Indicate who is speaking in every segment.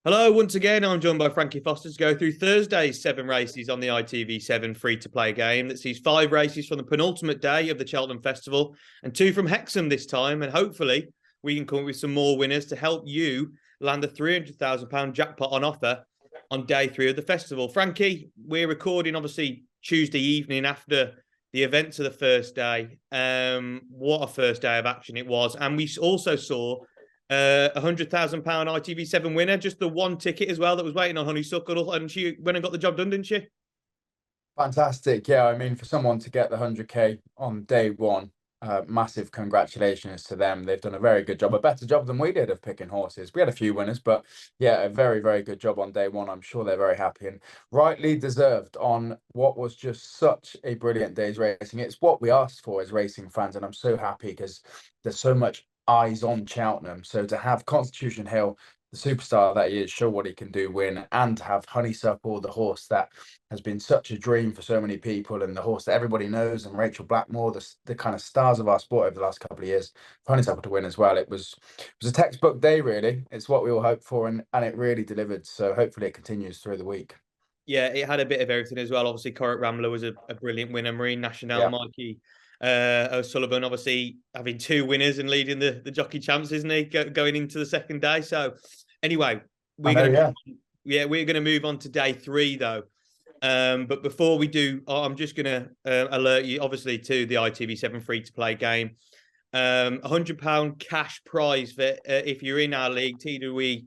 Speaker 1: Hello, once again, I'm joined by Frankie Foster to go through Thursday's 7 races on the ITV7 free-to-play game that sees 5 races from the penultimate day of the Cheltenham Festival and 2 from Hexham this time. And hopefully we can come up with some more winners to help you land the £300,000 jackpot on offer on day 3 of the festival. Frankie, we're recording obviously Tuesday evening after the events of the first day. What a first day of action it was. And we also saw £100,000 ITV7 winner, just the one ticket as well that was waiting on Honeysuckle, and she went and got the job done, didn't she?
Speaker 2: Fantastic. Yeah, I mean, for someone to get the 100K on day one, massive congratulations to them. They've done a very good job, a better job than we did of picking horses. We had a few winners, but yeah, a very, very good job on day one. I'm sure they're very happy and rightly deserved on what was just such a brilliant day's racing. It's what we asked for as racing fans, and I'm so happy because there's so much eyes on Cheltenham. So to have Constitution Hill, the superstar that he is, show what he can do, win, and to have Honeysuckle, the horse that has been such a dream for so many people, and the horse that everybody knows, and Rachel Blackmore, the kind of stars of our sport over the last couple of years, for Honeysuckle to win as well. It was a textbook day, really. It's what we all hoped for, and it really delivered. So hopefully it continues through the week.
Speaker 1: Yeah, it had a bit of everything as well. Obviously, Corrick Rambler was a brilliant winner. Marine Nationale,
Speaker 2: Yeah,
Speaker 1: Mikey O'Sullivan, obviously having 2 winners and leading the jockey champs, isn't he? Going into the second day. So, anyway,
Speaker 2: I
Speaker 1: we're
Speaker 2: know.
Speaker 1: gonna
Speaker 2: Yeah,
Speaker 1: we're gonna move on to day 3 though. But before we do, I'm just gonna alert you, obviously, to the ITV7 free to play game. £100 cash prize for if you're in our league, TWE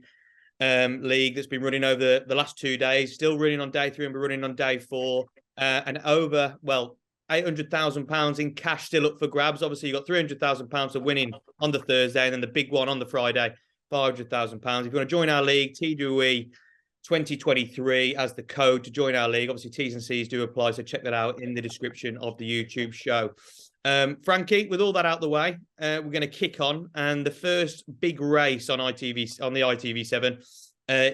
Speaker 1: league that's been running over the last 2 days, still running on day 3 and we're running on day 4. And over, well, £800,000 in cash still up for grabs. Obviously, you've got £300,000 of winning on the Thursday and then the big one on the Friday, £500,000. If you want to join our league, TWE 2023 as the code to join our league. Obviously, T's and C's do apply, so check that out in the description of the YouTube show. Frankie, with all that out the way, we're going to kick on, and the first big race on the ITV7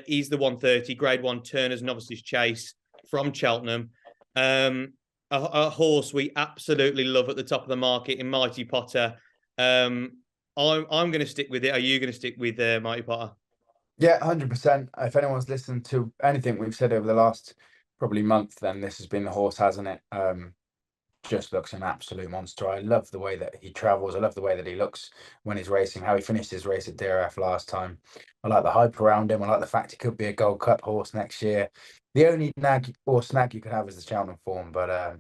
Speaker 1: is the 130 Grade 1 Turner's Novices Chase from Cheltenham. A horse we absolutely love at the top of the market in Mighty Potter. I'm going to stick with it. Are you going to stick with Mighty Potter?
Speaker 2: yeah, 100%. If anyone's listened to anything we've said over the last probably month, then this has been the horse, hasn't it? Just looks an absolute monster. I love the way that he travels. I love the way that he looks when he's racing, how he finished his race at DRF last time. I like the hype around him. I like the fact he could be a Gold Cup horse next year. The only nag or snag you could have is the Cheltenham form, but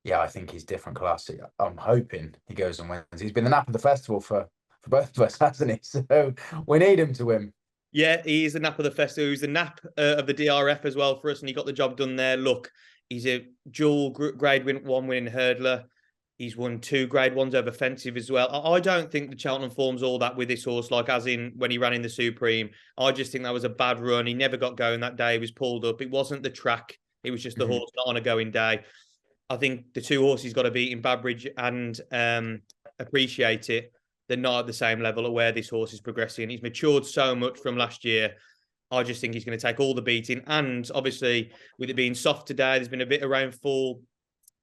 Speaker 2: yeah, I think he's different class. I'm hoping he goes and wins. He's been the nap of the festival for both of us, hasn't he? So we need him to win.
Speaker 1: Yeah, he is the nap of the festival. He's the nap of the DRF as well for us, and he got the job done there. Look, he's a dual Grade 1 winning hurdler. He's won 2 Grade 1s over offensive as well. I don't think the Cheltenham form's all that with this horse, like as in when he ran in the Supreme. I just think that was a bad run. He never got going that day. He was pulled up. It wasn't the track. It was just the horse not on a going day. I think the 2 horses got to beat in Badbridge and Appreciate It. They're not at the same level at where this horse is progressing. He's matured so much from last year. I just think he's going to take all the beating. And obviously, with it being soft today, there's been a bit of rainfall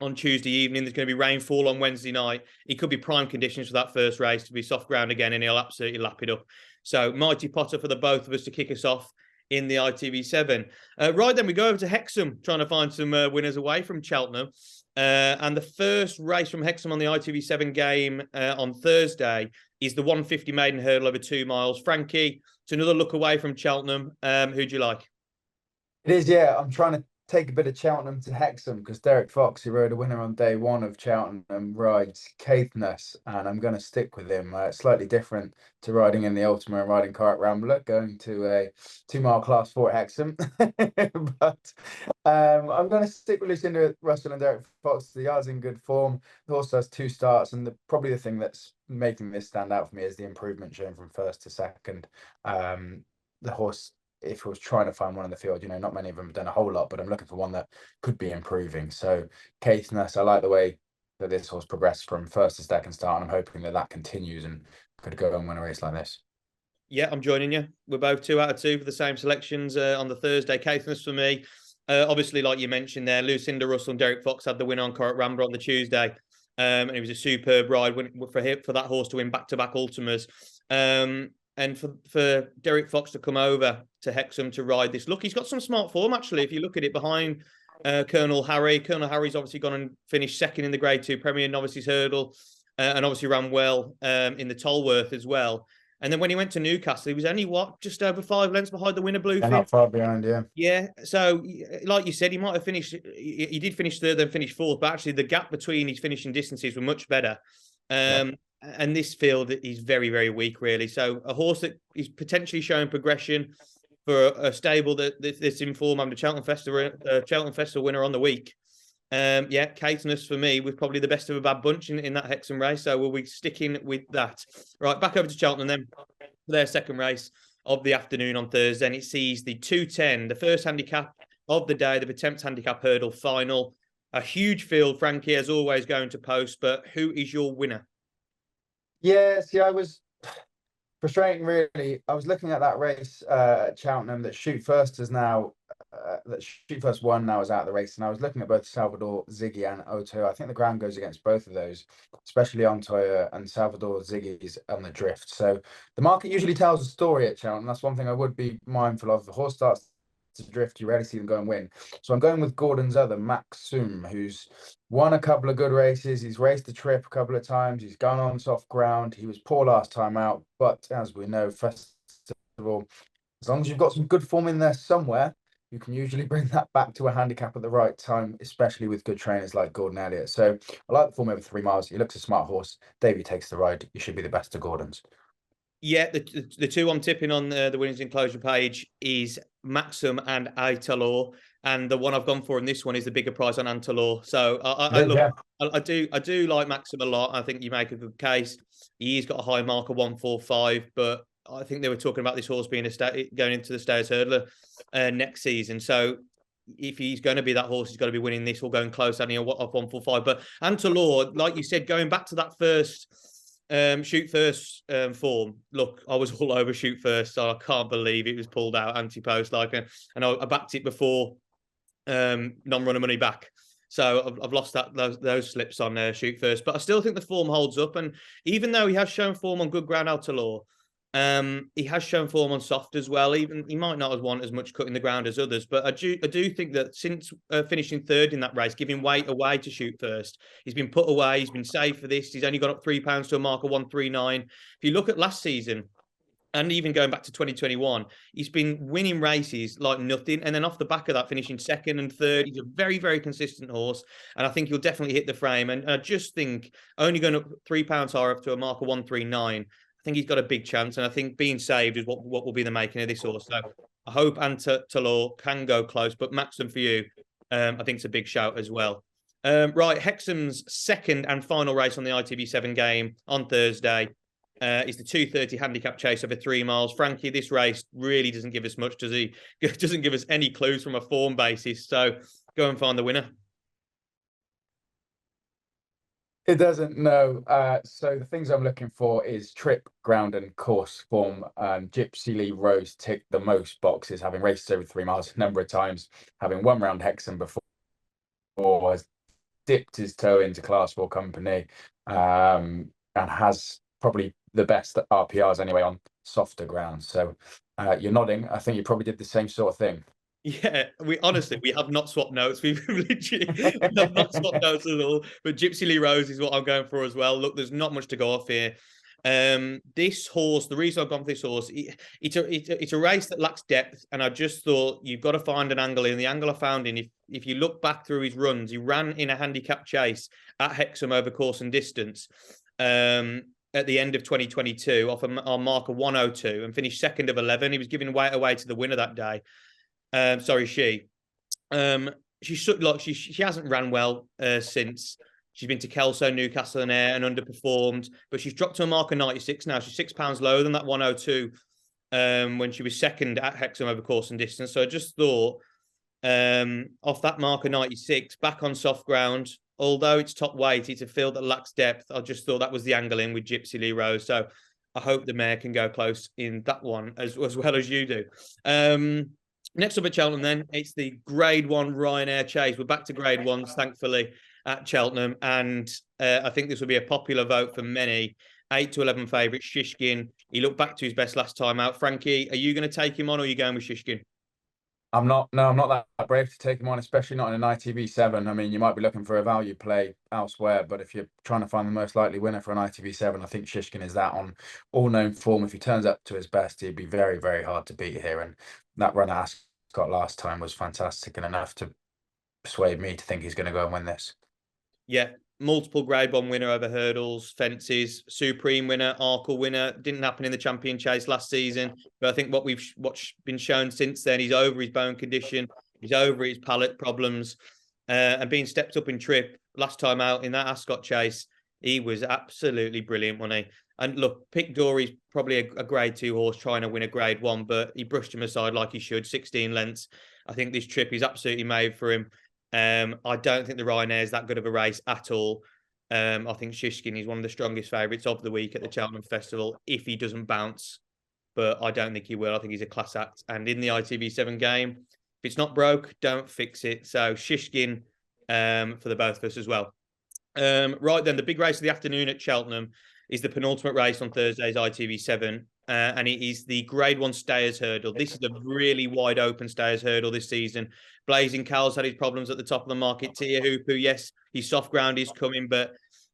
Speaker 1: on Tuesday evening. There's going to be rainfall on Wednesday night. It could be prime conditions for that first race to be soft ground again, and he'll absolutely lap it up. So, Mighty Potter for the both of us to kick us off in the ITV7. Right then, we go over to Hexham, trying to find some winners away from Cheltenham. And the first race from Hexham on the ITV7 game on Thursday is the 150 maiden hurdle over 2 miles. Frankie, it's another look away from Cheltenham. Who do you like?
Speaker 2: It is, yeah. I'm trying to take a bit of Cheltenham to Hexham because Derek Fox, who rode a winner on day 1 of Cheltenham, rides Caithness, and I'm going to stick with him. Slightly different to riding in the Ultima and riding Corrick Rambler, going to a 2 mile class 4 at Hexham. But I'm going to stick with Lucinda Russell and Derek Fox. The yard's in good form. The horse has 2 starts, and probably the thing that's making this stand out for me is the improvement shown from first to second. The horse, if I was trying to find one in the field, not many of them have done a whole lot, but I'm looking for one that could be improving. So Caithness, I like the way that this horse progressed from first to second start, and I'm hoping that that continues and could go and win a race like this.
Speaker 1: Yeah, I'm joining you. We're both 2 out of 2 for the same selections on the Thursday. Caithness for me. Obviously, like you mentioned there, Lucinda Russell and Derek Fox had the win on Corrick Rambler on the And it was a superb ride for that horse to win back-to-back Ultimas. and for Derek Fox to come over to Hexham to ride this. Look, he's got some smart form, actually. If you look at it behind Colonel Harry's obviously gone and finished second in the Grade 2 Premier Novices Hurdle, and obviously ran well in the Tolworth as well. And then when he went to Newcastle, he was only, just over 5 lengths behind the winner, Bluefin.
Speaker 2: Not far behind, yeah.
Speaker 1: Yeah, so like you said, he might have finished, he did finish third, then finished fourth, but actually the gap between his finishing distances were much better. And this field is very, very weak, really. So a horse that is potentially showing progression for a stable that's in form. I'm the Cheltenham Festival winner on the week. Caithness for me was probably the best of a bad bunch in that Hexham race. So we'll be sticking with that. Right, back over to Cheltenham then for their second race of the afternoon on Thursday. And it sees the 2:10, the first handicap of the day, the Attempts Handicap Hurdle final. A huge field, Frankie, as always, going to post. But who is your winner?
Speaker 2: Yeah, see, I was frustrating, really. I was looking at that race at Cheltenham that Shoot First is now, that Shoot First 1 now is out of the race. And I was looking at both Salvador, Ziggy and Oto. I think the ground goes against both of those, especially on Toya and Salvador Ziggy's on the drift. So the market usually tells a story at Cheltenham. That's one thing I would be mindful of. The horse starts to drift, you rarely see them go and win. So I'm going with Gordon's other, Maxum, who's won a couple of good races. He's raced the trip a couple of times. He's gone on soft ground. He was poor last time out, but as we know, festival, as long as you've got some good form in there somewhere, you can usually bring that back to a handicap at the right time, especially with good trainers like Gordon Elliott. So I like the form over 3 miles. He looks a smart horse. Davey takes the ride. You should be the best of Gordon's.
Speaker 1: Yeah, the two I'm tipping on the winners enclosure page is Maxim and Italor, and the one I've gone for in this one is the bigger price on Antalor. So I do like Maxim a lot. I think you make a good case. He's got a high mark of 145, but I think they were talking about this horse being going into the Stayers Hurdler next season. So if he's going to be that horse, he's got to be winning this or going close on 145. But Antalor, like you said, going back to that first Shoot First form. Look, I was all over Shoot First, so I can't believe it was pulled out anti-post. And I backed it before non-runner money back. So I've lost those slips on Shoot First, but I still think the form holds up. And even though he has shown form on good ground out to law, he has shown form on soft as well. Even he might not have won as much cutting the ground as others, but I do think that since finishing third in that race, giving weight away to Shoot First, he's been put away. He's been saved for this. He's only got up £3 to a mark of 139. If you look at last season, and even going back to 2021, he's been winning races like nothing. And then off the back of that, finishing second and third. He's a very, very consistent horse. And I think he'll definitely hit the frame. And I just think only going up £3 higher up to a mark of 139, I think he's got a big chance. And I think being saved is what will be the making of this horse. So I hope Antalor can go close. But Maxim for you, I think it's a big shout as well. Right, Hexham's second and final race on the ITV7 game on Thursday. Is the 2:30 handicap chase over 3 miles. Frankie, this race really doesn't give us much, does he? Doesn't give us any clues from a form basis. So go and find the winner.
Speaker 2: It doesn't, no. So the things I'm looking for is trip, ground and course form. Gypsy Lee Rose ticked the most boxes, having raced over 3 miles a number of times, having won round Hexham before, has dipped his toe into Class 4 company, and has probably the best RPRs anyway on softer ground. So you're nodding. I think you probably did the same sort of thing.
Speaker 1: Yeah, we have not swapped notes. We've literally have not swapped notes at all. But Gypsy Lee Rose is what I'm going for as well. Look, there's not much to go off here. This horse, the reason I've gone for this horse, it's a race that lacks depth, and I just thought you've got to find an angle in. The angle I found in, if you look back through his runs, he ran in a handicap chase at Hexham over course and distance. At the end of 2022, off a mark of 102, and finished second of 11. He was giving weight away to the winner that day. She hasn't ran well since. She's been to Kelso, Newcastle and Ayr and underperformed, but she's dropped to a mark of 96 now. She's £6 lower than that 102 when she was second at Hexham over course and distance. So I just thought off that mark of 96, back on soft ground, although it's top weight, it's a field that lacks depth. I just thought that was the angle in with Gypsy Lee Rose. So I hope the mare can go close in that one as well as you do. Next up at Cheltenham, then, it's the Grade 1 Ryanair Chase. We're back to Grade 1s, thankfully, at Cheltenham. And I think this will be a popular vote for many. 8 to 11 favourite, Shishkin. He looked back to his best last time out. Frankie, are you going to take him on or are you going with Shishkin?
Speaker 2: I'm not. No, I'm not that brave to take him on, especially not in an ITV7. I mean, you might be looking for a value play elsewhere, but if you're trying to find the most likely winner for an ITV7, I think Shishkin is that on all known form. If he turns up to his best, he'd be very, very hard to beat here. And that run at Ascot last time was fantastic and enough to persuade me to think he's going to go and win this.
Speaker 1: Yeah, multiple Grade 1 winner over hurdles, fences, Supreme winner, Arkle winner. Didn't happen in the champion chase last season, but I think what's been shown since then, he's over his bone condition, he's over his palate problems, and being stepped up in trip last time out in that Ascot chase, he was absolutely brilliant, wasn't he? And look, Pick Dory's probably a Grade 2 horse trying to win a Grade 1, but he brushed him aside like he should, 16 lengths. I think this trip is absolutely made for him. I don't think the Ryanair is that good of a race at all. I think Shishkin is one of the strongest favourites of the week at the Cheltenham Festival if he doesn't bounce, but I don't think he will. I think he's a class act. And in the ITV7 game, if it's not broke, don't fix it. So Shishkin for the both of us as well. Right then, the big race of the afternoon at Cheltenham is the penultimate race on Thursday's ITV7. And it is the Grade 1 Stayers Hurdle. This is a really wide open Stayers Hurdle this season. Blazing Cal's had his problems at the top of the market. Tia Hoopu, yes, his soft ground is coming, but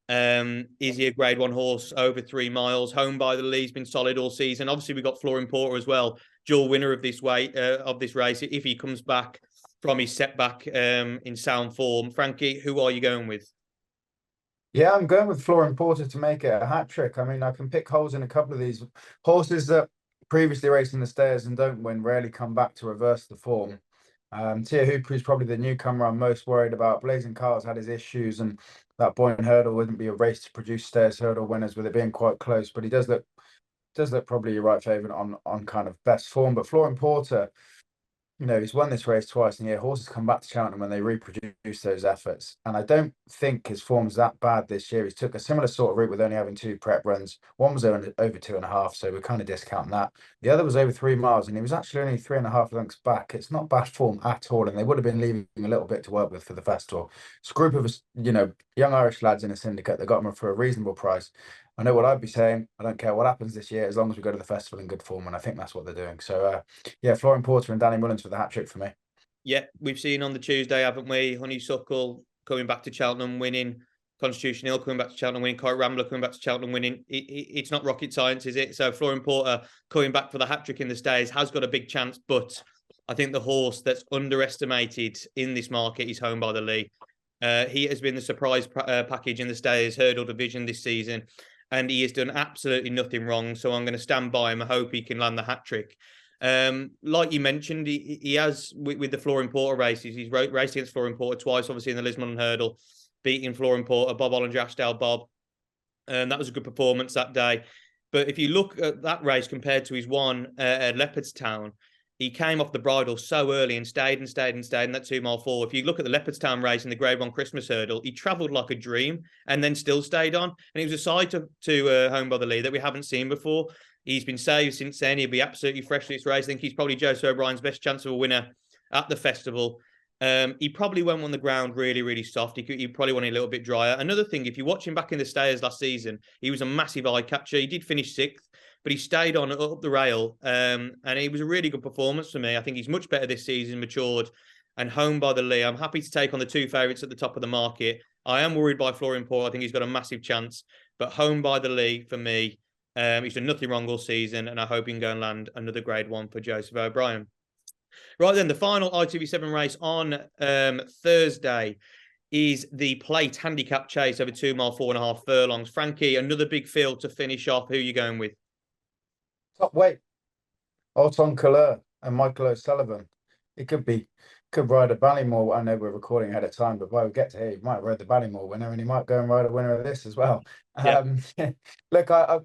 Speaker 1: is he a Grade 1 horse over 3 miles? Home by the Lee's been solid all season. Obviously, we've got Florin Porter as well, dual winner of this race if he comes back from his setback in sound form. Frankie, who are you going with?
Speaker 2: Yeah, I'm going with Florin Porter to make it a hat trick. I mean, I can pick holes in a couple of these horses that previously raced in the Stayers and don't win, rarely come back to reverse the form. Tia Hooper is probably the newcomer I'm most worried about. Blazing Carl's had his issues, and that Boyne Hurdle wouldn't be a race to produce Stayers Hurdle winners with it being quite close. But he does look probably your right favourite on kind of best form. But Florin Porter, he's won this race twice, and yeah, horses come back to Cheltenham when they reproduce those efforts. And I don't think his form's that bad this year. He's took a similar sort of route with only having 2 prep runs. One was over 2.5, so we're kind of discounting that. The other was over 3 miles, and he was actually only 3.5 lengths back. It's not bad form at all, and they would have been leaving a little bit to work with for the festival. It's a group of us, young Irish lads in a syndicate that got him for a reasonable price. I know what I'd be saying. I don't care what happens this year, as long as we go to the festival in good form, and I think that's what they're doing. So, yeah, Florin Porter and Danny Mullins for the hat trick for me.
Speaker 1: Yeah, we've seen on the Tuesday, haven't we? Honeysuckle coming back to Cheltenham, winning. Constitution Hill coming back to Cheltenham, winning. Court Rambler coming back to Cheltenham, winning. It's not rocket science, is it? So Florin Porter coming back for the hat trick in the Stays has got a big chance, but I think the horse that's underestimated in this market is Home by the Lee. He has been the surprise package in the Stays Hurdle division this season, and he has done absolutely nothing wrong. So I'm going to stand by him. I hope he can land the hat trick. Like you mentioned, he has with the Florin Porter races. He's raced against Florin Porter twice, obviously in the Lismon Hurdle, beating Florin Porter, Bob Ollinger, Ashdale Bob. That was a good performance that day. But if you look at that race compared to his one at Leopardstown, he came off the bridle so early and stayed in that 2 mile fall. If you look at the Leopardstown race in the Grade 1 Christmas Hurdle, he travelled like a dream and then still stayed on. And it was a side to Home by the Lee that we haven't seen before. He's been saved since then. He'll be absolutely fresh for this race. I think he's probably Joseph O'Brien's best chance of a winner at the festival. He probably went on the ground really, really soft. He probably went a little bit drier. Another thing, if you watch him back in the Stayers last season, he was a massive eye catcher. He did finish 6th, but he stayed on up the rail. And it was a really good performance for me. I think he's much better this season, matured. And Home by the Lee, I'm happy to take on the 2 favourites at the top of the market. I am worried by Florin Porter. I think he's got a massive chance. But Home by the Lee, for me, he's done nothing wrong all season, and I hope he can go and land another Grade 1 for Joseph O'Brien. Right then, the final ITV7 race on Thursday is the Plate Handicap Chase over 2 mile, 4.5 furlongs. Frankie, another big field to finish off. Who are you going with?
Speaker 2: Top weight, Alton Couleur and Michael O'Sullivan. It could ride a Ballymore. I know we're recording ahead of time, but by we get to here, he might ride the Ballymore winner, and he might go and ride a winner of this as well.
Speaker 1: Yeah.
Speaker 2: Look, I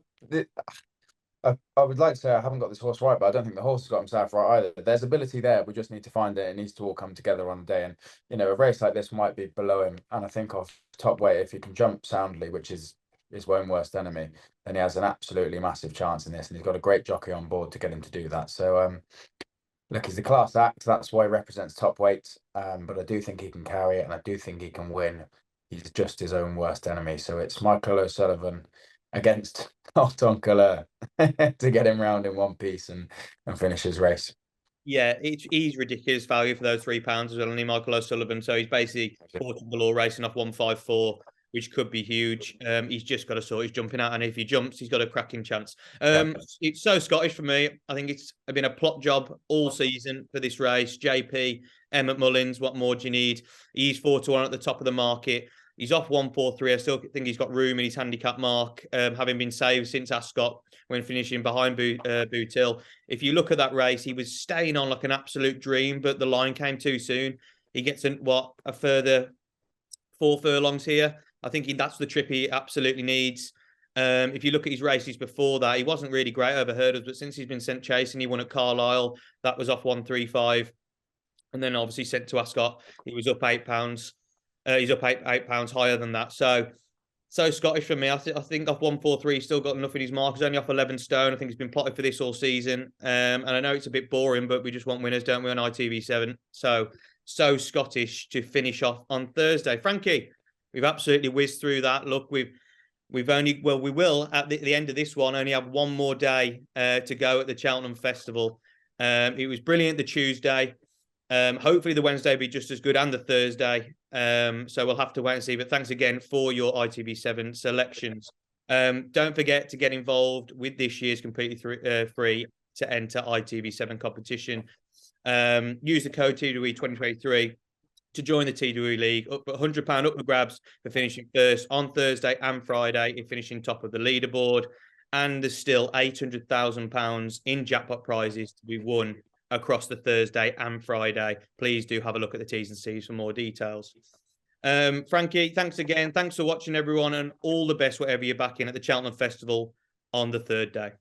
Speaker 2: would like to say I haven't got this horse right, but I don't think the horse has got himself right either. There's ability there. We just need to find it. It needs to all come together on the day. And, a race like this might be below him. And I think off top weight, if he can jump soundly, which is his own worst enemy, then he has an absolutely massive chance in this. And he's got a great jockey on board to get him to do that. So, look, he's a class act. That's why he represents top weight. But I do think he can carry it, and I do think he can win. He's just his own worst enemy. So it's Michael O'Sullivan against old Uncle to get him round in one piece and finish his race.
Speaker 1: Yeah, he's ridiculous value for those £3 as well, only Michael O'Sullivan. So he's basically Portugal racing off 154, which could be huge. He's just got to sort his jumping out, and if he jumps, he's got a cracking chance. It's so Scottish for me. I think it's been a plot job all season for this race. JP, Emmett Mullins, what more do you need? He's 4-1 at the top of the market. He's off 143. I still think he's got room in his handicap mark, having been saved since Ascot when finishing behind Bootill. If you look at that race, he was staying on like an absolute dream, but the line came too soon. He gets a further 4 furlongs here. I think that's the trip he absolutely needs. If you look at his races before that, he wasn't really great over hurdles, but since he's been sent chasing, he won at Carlisle. That was off 135. And then obviously sent to Ascot, he was up £8. He's up £8 higher than that. So Scottish for me. I think off 143, he's still got enough in his mark. He's only off 11 stone. I think he's been plotted for this all season. And I know it's a bit boring, but we just want winners, don't we, on ITV7? So Scottish to finish off on Thursday. Frankie, we've absolutely whizzed through that. Look, we will at the end of this one only have one more day to go at the Cheltenham Festival. It was brilliant the Tuesday. Hopefully the Wednesday will be just as good, and the Thursday. So we'll have to wait and see. But thanks again for your ITV7 selections. Don't forget to get involved with this year's completely free to enter ITV7 competition. Use the code TWE 2023 to join the TWE League. Up £100 up for grabs for finishing first on Thursday and Friday in finishing top of the leaderboard. And there's still £800,000 in jackpot prizes to be won across the Thursday and Friday. Please do have a look at the T's and C's for more details. Frankie, thanks again. Thanks for watching, everyone, and all the best wherever you're back in at the Cheltenham Festival on the 3rd day.